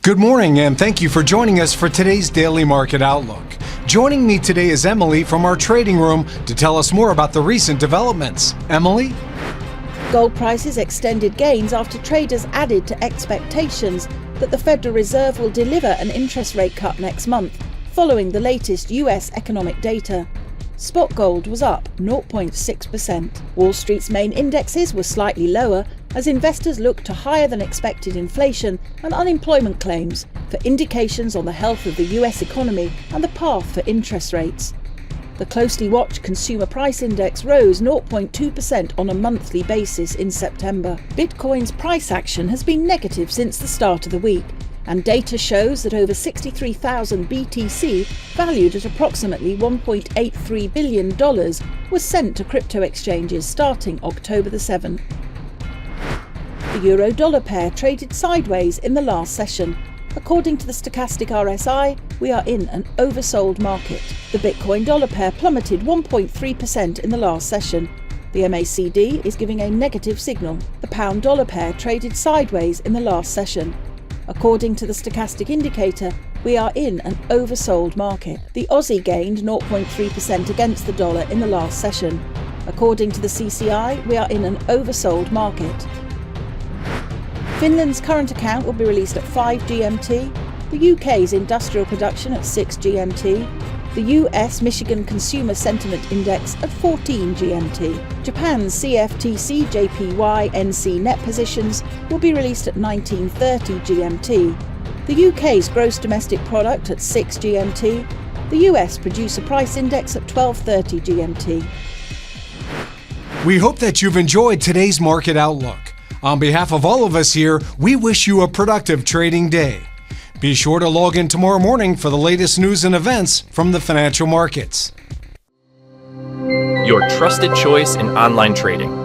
Good morning, and thank you for joining us for today's Daily Market Outlook. Joining me today is Emily from our trading room to tell us more about the recent developments. Emily? Gold prices extended gains after traders added to expectations that the Federal Reserve will deliver an interest rate cut next month, following the latest US economic data. Spot gold was up 0.6%. Wall Street's main indexes were slightly lower as investors looked to higher than expected inflation and unemployment claims for indications on the health of the US economy and the path for interest rates. The closely watched Consumer Price Index rose 0.2% on a monthly basis in September. Bitcoin's price action has been negative since the start of the week, and data shows that over 63,000 BTC, valued at approximately $1.83 billion, was sent to crypto exchanges starting October the 7th. The euro-dollar pair traded sideways in the last session. According to the stochastic RSI, we are in an oversold market. The Bitcoin-dollar pair plummeted 1.3% in the last session. The MACD is giving a negative signal. The pound-dollar pair traded sideways in the last session. According to the stochastic indicator, we are in an oversold market. The Aussie gained 0.3% against the dollar in the last session. According to the CCI, we are in an oversold market. Finland's current account will be released at 5 GMT, the UK's industrial production at 6 GMT, the US Michigan Consumer Sentiment Index at 14 GMT. Japan's CFTC JPY NC net positions will be released at 19:30 GMT. The UK's gross domestic product at 6 GMT. The US Producer Price Index at 12:30 GMT. We hope that you've enjoyed today's Market Outlook. On behalf of all of us here, we wish you a productive trading day. Be sure to log in tomorrow morning for the latest news and events from the financial markets. Your trusted choice in online trading.